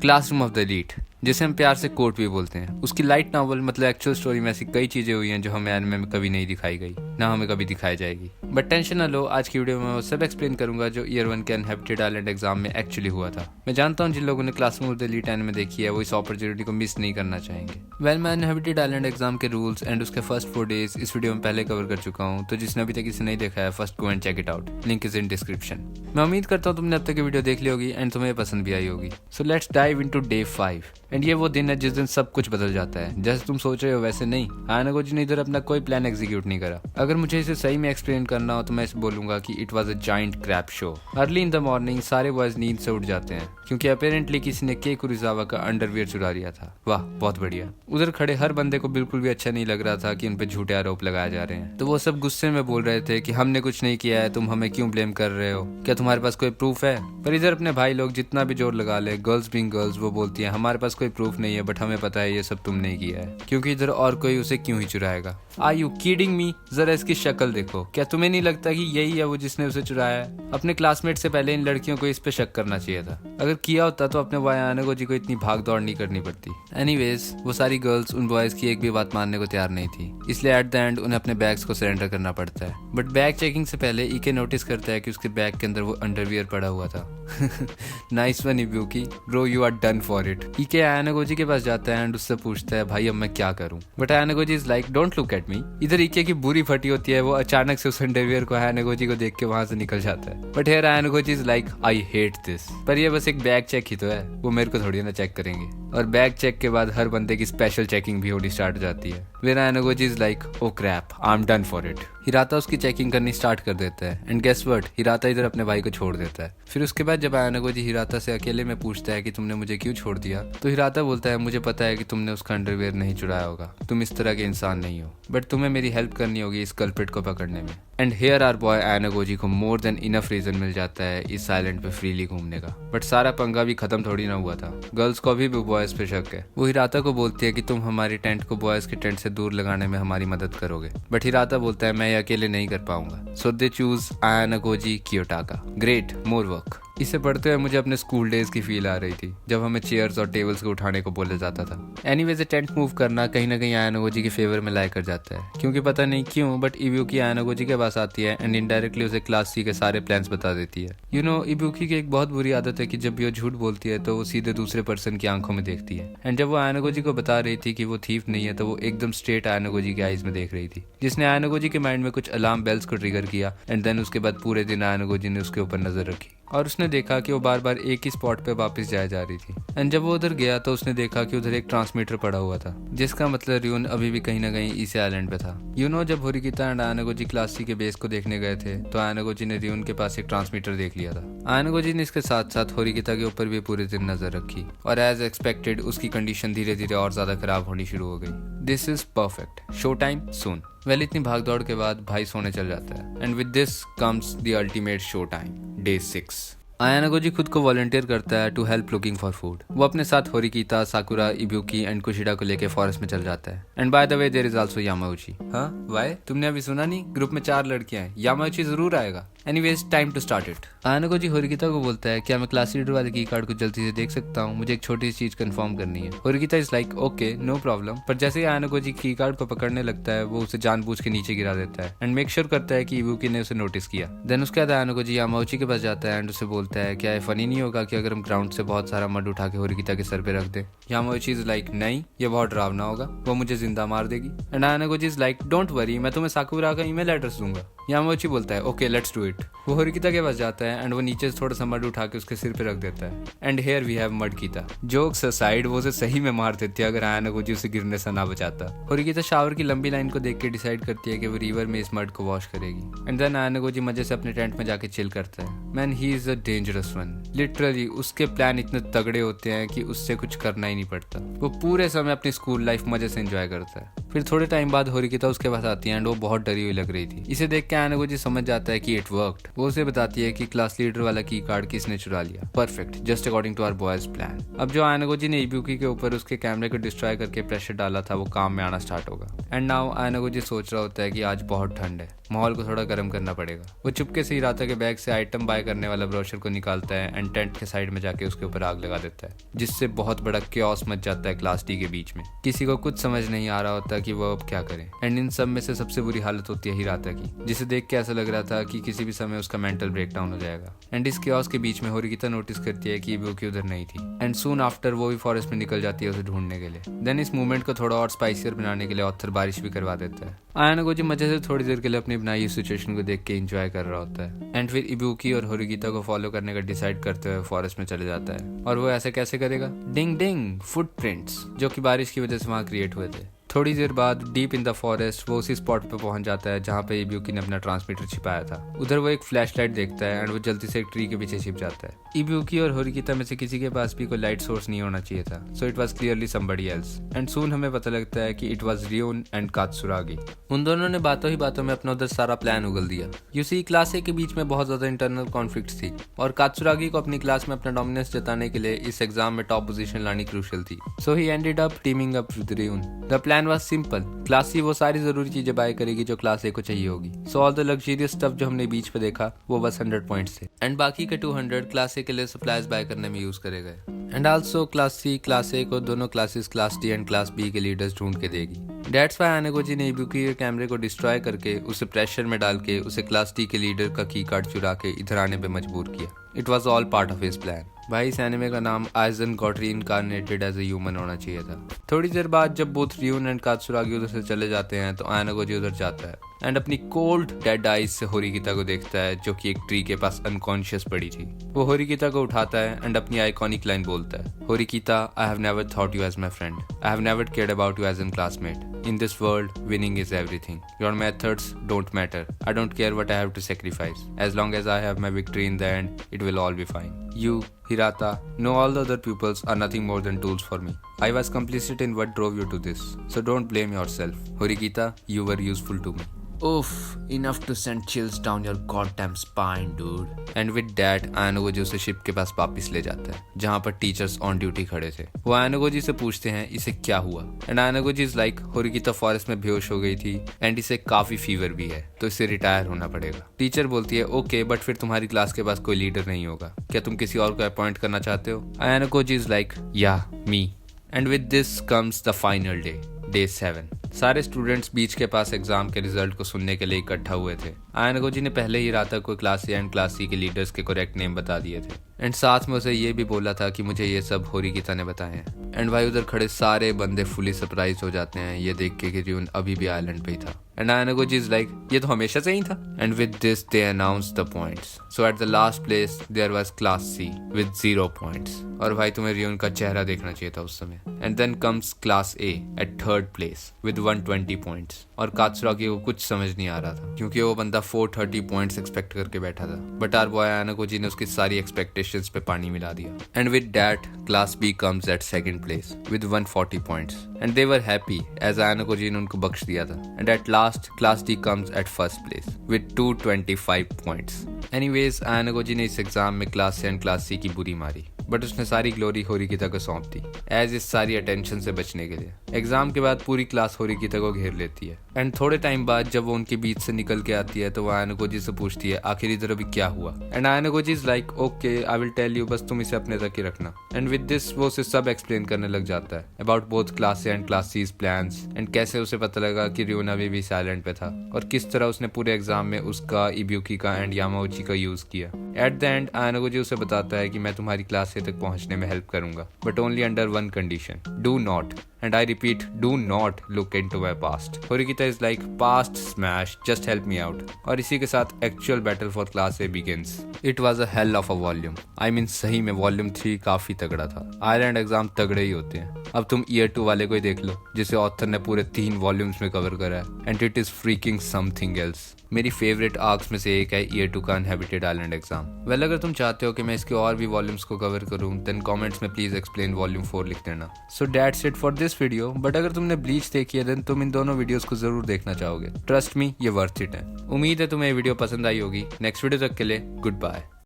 Classroom of the elite, जिसे हम प्यार से कोर्ट भी बोलते हैं, उसकी लाइट नॉवल मतलब एक्चुअल स्टोरी में ऐसी कई चीजें हुई हैं जो हमें एनिमे में कभी नहीं दिखाई गई, ना हमें कभी दिखाई जाएगी। बट टेंशन न लो, आज की वीडियो में वो सब एक्सप्लेन करूंगा जो ईयर 1 के अनहेबिटेड आइलैंड एग्जाम में एक्चुअली हुआ था। मैं जानता हूँ जिन लोगों ने classroom of the elite anime देखी है वो इस अपॉर्चुनिटी को मिस नहीं करना चाहेंगे। वेल, मैं अनहेबिटेड आइलैंड एग्जाम के रूल्स एंड उसके फर्स्ट 4 डेज इस वीडियो में पहले कवर कर चुका हूँ, तो जिसने अभी तक इसे नहीं देखा है first go and check it out, link is in description. मैं उम्मीद करता हूँ तुमने अब तक की वीडियो देख ली होगी एंड तुम्हें पसंद भी आई होगी। So let's dive into day 5 and ये वो दिन है जिस दिन सब कुछ बदल जाता है। जैसे तुम सोच रहे हो वैसे नहीं, आयानागोजी ने इधर अपना कोई प्लान एग्जीक्यूट नहीं करा। अगर मुझे इसे सही में एक्सप्लेन करना हो तो मैं इसे बोलूंगा कि it was a giant crap show. Early in the morning सारे बॉयज नींद से उठ जाते हैं क्योंकि अपेरेंटली किसी ने के कुरिजावा का अंडरवियर चुरा लिया था। वाह, बहुत बढ़िया। उधर खड़े हर बंदे को बिल्कुल भी अच्छा नहीं लग रहा था कि उन पे झूठे आरोप लगाए जा रहे हैं, तो वो सब गुस्से में बोल रहे थे कि हमने कुछ नहीं किया है, तुम हमें क्यों ब्लेम कर रहे हो, क्या तुम्हारे पास कोई प्रूफ है। पर इधर अपने भाई लोग जितना भी जोर लगा ले, गर्ल्स बीइंग गर्ल्स, वो बोलती है हमारे पास कोई प्रूफ नहीं है बट हमें पता है ये सब तुमने किया है, क्योंकि इधर और कोई उसे क्यों ही चुराएगा। Are you kidding me? जरा इसकी शक्ल देखो, क्या तुम्हें नहीं लगता कि यही है वो जिसने उसे चुराया है? अपने क्लासमेट से पहले इन लड़कियों को इस पे शक करना चाहिए था। अगर किया होता तो अपने बॉय आयानागोजी को इतनी भाग दौड़ नहीं करनी पड़ती। एनीवेज, वो सारी गर्ल्स उन बॉयज की एक भी बात मानने को तैयार नहीं थी, इसलिए एट द एंड उन्हें अपने बैग्स को सरेंडर करना पड़ता है। बट बैग चेकिंग से पहले ईके नोटिस करता है कि उसके बैग के अंदर वो अंडरवियर पड़ा हुआ था। Nice one Ibuki, bro you are done for it. Ike Ayanokoji के पास जाता है एंड उससे पूछता है भाई अब मैं क्या करूं। But Ayanokoji is like don't look at me. इधर ईके की बुरी फटी होती है, वो अचानक से उस अंडरवियर को आयानागोजी को देख के वहां से निकल जाता है। But here Ayanokoji is like I hate this. पर ये बस एक बैग चेक ही तो है, वो मेरे को थोड़ी ना चेक करेंगे। और बैग चेक के बाद हर बंदे की स्पेशल चेकिंग भी होनी स्टार्ट हो जाती है। Where Ayanokoji is like oh crap, I am done for it. Hirata उसकी चेकिंग करनी स्टार्ट कर देता है एंड गेस व्हाट, हिराता इधर अपने भाई को छोड़ देता है। फिर उसके बाद जब आयानागोजी हिराता से अकेले में पूछता है कि तुमने मुझे क्यों छोड़ दिया, तो हिराता बोलता है मुझे पता है कि तुमने उसका अंडरवियर नहीं चुराया होगा, तुम इस तरह के इंसान नहीं हो, बट तुम्हें मेरी हेल्प करनी होगी इस कल्प्रिट को पकड़ने में। एंड हियर आर बॉय आयानागोजी को मोर देन इनफ रीजन मिल जाता है इस आइलैंड पे फ्रीली घूमने का। बट सारा पंगा भी खत्म थोड़ी ना हुआ था, गर्ल्स को अभी भी बॉयज पे शक है। वो हिराता को बोलती है कि तुम हमारी टेंट को बॉयज के टेंट से दूर लगाने में हमारी मदद करोगे, बट हिराता बोलता है मैं ये अकेले नहीं कर पाऊंगा। So they choose Ayanokoji Kiyotaka. Great, more work. इसे पढ़ते हुए मुझे अपने स्कूल डेज की फील आ रही थी जब हमें चेयर्स और टेबल्स को उठाने को बोला जाता था। एनीवेज, टेंट मूव करना कहीं ना कहीं आयानागोजी के फेवर में लाया कर जाता है, क्योंकि पता नहीं क्यों बट इब्यूकी आयानागोजी के पास आती है एंड इनडायरेक्टली उसे क्लास सी के सारे प्लान्स बता देती है। यू नो, इब्यूकी की एक बहुत बुरी आदत है कि जब भी वो झूठ बोलती है तो वो सीधे दूसरे पर्सन की आंखों में देखती है। एंड जब वो आयानागोजी को बता रही थी कि वो थीफ नहीं है तो वो एकदम स्ट्रेट आयानागोजी के आईज में देख रही थी, जिसने आयानागोजी के माइंड में कुछ अलार्म बेल्स को ट्रिगर किया। एंड देन उसके बाद पूरे दिन आयानागोजी ने उसके ऊपर नजर रखी और उसने देखा कि वो बार बार एक ही स्पॉट पे वापस जाए जा रही थी। एंड जब वो उधर गया तो उसने देखा कि उधर एक ट्रांसमीटर पड़ा हुआ था, जिसका मतलब रियून अभी भी कहीं ना कहीं इसी आइलैंड पे था। यू नो, जब होरिकिता एंड आयानागोजी क्लास सी के बेस को देखने गए थे तो आयानागोजी ने रियून के पास एक ट्रांसमीटर देख लिया था। आयानागोजी ने इसके साथ साथ होरिकिता के ऊपर भी पूरे दिन नजर रखी और एज एक्सपेक्टेड उसकी कंडीशन धीरे धीरे और ज्यादा खराब होनी शुरू हो गई। This is perfect, show time soon. Well, इतनी भागदौड़ के बाद भाई सोने चल जाता है and with this comes the ultimate show time, day 6। Ayanokoji खुद को वॉलंटियर करता है to help looking for food. वो अपने साथ होरिकिता, साकुरा, इब्यूकी एंड कुशिडा को लेके फॉरेस्ट में चल जाता है। And by the way there is also Yamauchi. हाँ वाई, तुमने अभी सुना नहीं? ग्रुप में 4 लड़कियां हैं, यामाउची जरूर आएगा। Anyways, time to start it. Ayanokoji Horikita को बोलता है क्या मैं क्लास लीडर वाले की कार्ड को जल्दी से देख सकता हूँ, मुझे एक छोटी सी चीज कंफर्म करनी है। Horikita is like okay no problem. पर जैसे ही आयानागोजी की कार्ड को पकड़ने लगता है वो उसे जानबूझ के नीचे गिरा देता है एंड मेक श्योर करता है कि इब्यूकी ने उसे नोटिस किया। देन उसके बाद आयानागोजी यामाउची के पास जाता है एंड उसे बोलता है क्या फनी नहीं होगा कि अगर हम ग्राउंड से बहुत सारा मड उठा के होरिकिता के सर पे रख दे। यामाउची इज लाइक नहीं, ये बहुत डरावना होगा, वो मुझे जिंदा मार देगी। And Ayanokoji is like don't worry, मैं तुम्हें साकुरा का ईमेल एड्रेस दूंगा। यामाउची बोलता है ओके लेट्स डू इट। वो होरिकिता के पास जाता है एंड वो नीचे से थोड़ा सा मड उठा के उसके सिर पे रख देता है। एंड हियर वी हैव मडकिता। जोक्स असाइड, वो उसे सही में मार देती है अगर आयानागोजी उसे गिरने से ना बचाता। होरिकिता शावर की लंबी लाइन को देख के डिसाइड करती है कि वो रिवर में इस मड को वॉश करेगी। एंड देन आयानागोजी मजे से अपने टेंट में जाके चिल करता है। Man, he is a dangerous one. Literally उसके प्लान इतने तगड़े होते हैं कि उससे कुछ करना ही नहीं पड़ता। वो पूरे समय अपनी स्कूल लाइफ मजे से एंजॉय करता है। फिर थोड़े टाइम बाद होरिकिता उसके पास आती है एंड वो बहुत डरी हुई लग रही थी। इसे देख के आयानागोजी समझ जाता है कि इट वर्कड। वो उसे बताती है कि क्लास लीडर वाला की कार्ड किसने चुरा लिया। Perfect, just according to our boys plan. अब जो आयानागोजी ने इब्यूकी के ऊपर उसके कैमरे को डिस्ट्रॉय करके प्रेशर डाला था वो काम में आना स्टार्ट होगा। एंड नाउ आयानागोजी सोच रहा होता है कि आज बहुत ठंड है, माहौल को थोड़ा गर्म करना पड़ेगा। वो चुपके से हिराता के बैग से आइटम बाय करने वाला ब्रोशर को को निकालता है एंड टेंट के साइड में जाके उसके ऊपर आग लगा देता है, जिससे बहुत बड़ा क्योस मच जाता है क्लास डी के बीच में। किसी को कुछ समझ नहीं आ रहा होता कि वो अब क्या करे। एंड इन सब में से सबसे बुरी हालत होती है हिराता की, जिसे देख के ऐसा लग रहा था कि किसी भी समय उसका मेंटल ब्रेकडाउन हो जाएगा। एंड इस क्योस के बीच में होरिकिता नोटिस करती है कि इबुकी उधर नहीं थी एंड सून आफ्टर वो भी फॉरेस्ट में निकल जाती है उसे ढूंढने के लिए। देन इस मूवमेंट को थोड़ा और स्पाइसियर बनाने के लिए ऑथर बारिश भी करवा देता है। आयानागोजी मजे से थोड़ी देर के लिए अपनी बनाई हुई सिचुएशन को देख के एंजॉय कर रहा होता है एंड फिर इबुकी और होरिकिता को फॉलो करने का डिसाइड करते हुए फॉरेस्ट में चले जाता है। और वो ऐसे कैसे करेगा? डिंग डिंग फुटप्रिंट्स, जो कि बारिश की वजह से वहां क्रिएट हुए थे। थोड़ी देर बाद डीप इन द फॉरेस्ट वो उसी स्पॉट पे पहुंच जाता है जहाँ पे इबुकी ने अपना ट्रांसमीटर छिपाया था। उधर वो एक फ्लैशलाइट देखता है एंड वो जल्दी से एक ट्री के पीछे छिप जाता है। इबुकी और होरिकिता में से किसी के पास भी कोई लाइट सोर्स नहीं होना चाहिए था, so it was clearly somebody else. And soon हमें पता लगता है कि इट वाज रियोन एंड कात्सुरागी। उन दोनों ने बातों ही बातों में अपना उधर सारा प्लान उगल दिया। यूसी क्लास ए के बीच में बहुत ज्यादा इंटरनल कॉन्फ्लिक्ट थी और कात्सुरागी को अपनी क्लास में अपना डोमिनेंस जताने के लिए इस एग्जाम में टॉप पोजीशन लानी क्रूशियल थी। So he ended up teaming up with Ryuen. The plan was simple. Class C वो सारी जरूरी चीजें बाय करेगी जो क्लास ए को चाहिए होगी। So all the luxurious stuff जो हमने बीच पे देखा वो बस 100 पॉइंट्स थे एंड बाकी के 200 क्लास ए के लिए सप्लाईज बाय करने में यूज करे गए। And also class C class A को दोनों classes class D and class B के लीडर्स ढूंढ के देगी। दैट्स व्हाई आयानागोजी ने इबुकी के कैमरे को डिस्ट्रॉय करके उसे प्रेशर में डाल के उसे क्लास डी के लीडर का की कार्ड चुरा के इधर आने पे मजबूर किया। It was all part of his plan. भाई इस एनिमे का नाम Aizen got reincarnated as a human होना चाहिए था। थोड़ी देर बाद जब बोथ रियोन एंड कात्सुरागी उधर से चले जाते हैं तो आयानागोजी उधर जाता है एंड अपनी कोल्ड डेड आइज से होरिकिता को देखता है जो कि एक ट्री के पास अनकॉन्शियस पड़ी थी। वो होरिकिता को उठाता है एंड अपनी आइकॉनिक लाइन बोलता है, Horikita, I have never thought you as my friend, I have never cared about you as an classmate. In this world, winning is everything. Your methods don't matter. I don't care what I have to sacrifice. As long as I have my victory in the end, it will all be fine. You, Hirata, no, all the other pupils are nothing more than tools for me. I was complicit in what drove you to this. So don't blame yourself. Horikita, you were useful to me. Oof, enough to send chills down your goddamn spine, dude. And with that, आयानागोजी उसे ship के पास वापिस ले जाता है जहाँ पर teachers on duty खड़े थे। वो आयानागोजी से पूछते हैं इसे क्या हुआ and Ayanokoji is like, होरिकिता forest में बेहोश हो गई थी एंड इसे काफी फीवर भी है तो इसे रिटायर होना पड़ेगा। टीचर बोलती है ओके, बट फिर तुम्हारी क्लास के पास कोई लीडर नहीं होगा, क्या तुम किसी और को अपॉइंट करना चाहते हो? आयानागोजी इज लाइक, या मी। And with this comes the final day, day 7। सारे स्टूडेंट्स बीच के पास एग्जाम के रिजल्ट को सुनने के लिए इकट्ठा हुए थे। आयानागोजी ने पहले ही रात को class A and class C के लीडर्स के करेक्ट नेम बता दिए थे एंड साथ में उसे ये भी बोला था कि मुझे ये सब होरिकिता ने बताए हैं। एंड भाई उधर खड़े सारे बंदे फुली सरप्राइज हो जाते हैं ये देख के कि रियोन अभी भी आइलैंड पे ही था। एंड आयानागोजी इज लाइक, ये तो हमेशा से ही था। And with this they announce the points. So at the last place there was class C with 0 points. और भाई तुम्हें रियोन का चेहरा देखना चाहिए था उस समय। And then comes class A at 3rd place with 120 points. और कात्सुरागी को कुछ समझ नहीं आ रहा था क्योंकि वो बंदा 430 पॉइंट्स एक्सपेक्ट करके बैठा था, बट आर बॉय आयानागोजी ने उसकी सारी एक्सपेक्टेशंस पे पानी मिला दिया। And with that class B comes at 2nd place with 140 points and they were happy as Ayanokoji ने उनको बख्श दिया था। And at last class D comes at 1st place with 225 points. Anyways Ayanokoji ने इस एग्जाम में class A and class C की बुरी मारी, बट उसने सारी ग्लोरी होरिकिता को सौंप दी एज इस सारी अटेंशन से बचने के लिए। एग्जाम के बाद पूरी क्लास होरिकिता को घेर लेती है एंड थोड़े टाइम बाद जब वो उनके बीच से निकल के आती है तो वो आयानागोजी से पूछती है आखिर इधर अभी क्या हुआ। And Ayanokoji is like, okay I will tell you, बस तुम इसे अपने तक ही रखना। एंड विद दिस वो उसे सब एक्सप्लेन करने लग जाता है about both class A and class C's plans and कैसे उसे पता लगा कि रियोन अभी भी साइलेंट पे था और किस तरह उसने पूरे एग्जाम में उसका, इबुकी का एंड यामाउची का यूज किया। एट द एंड आयानागोजी उसे बताता है कि मैं तुम्हारी क्लास ए तक पहुंचने में हेल्प करूंगा, but only under one condition, do not, and I repeat, do not look into my past. Horikita is like, past smash, just help me out. और इसी के साथ actual battle for class A begins. It was a hell of a volume. I mean सही में volume 3 काफी तगड़ा था। Ireland exam तगड़े ही होते हैं। अब तुम ईयर 2 वाले को ही देख लो जिसे ऑथर ने पूरे 3 वॉल्यूम्स में कवर करा है and it is freaking something else. मेरी फेवरेट आर्क्स में से एक है ईयर 2 का अनहैबिटेड आइलैंड एग्जाम। वेल अगर तुम चाहते हो कि मैं इसके और भी वॉल्यूम्स को कवर करूं देन कमेंट्स में प्लीज एक्सप्लेन वॉल्यूम 4 लिख देना। So that's it for this video. But अगर तुमने ब्लीच देखी है देन तुम इन दोनों वीडियोस को जरूर देखना चाहोगे। ट्रस्ट मी, ये वर्थ इट है। उम्मीद है तुम्हें ये वीडियो पसंद आई होगी। नेक्स्ट वीडियो तक के लिए गुड बाय।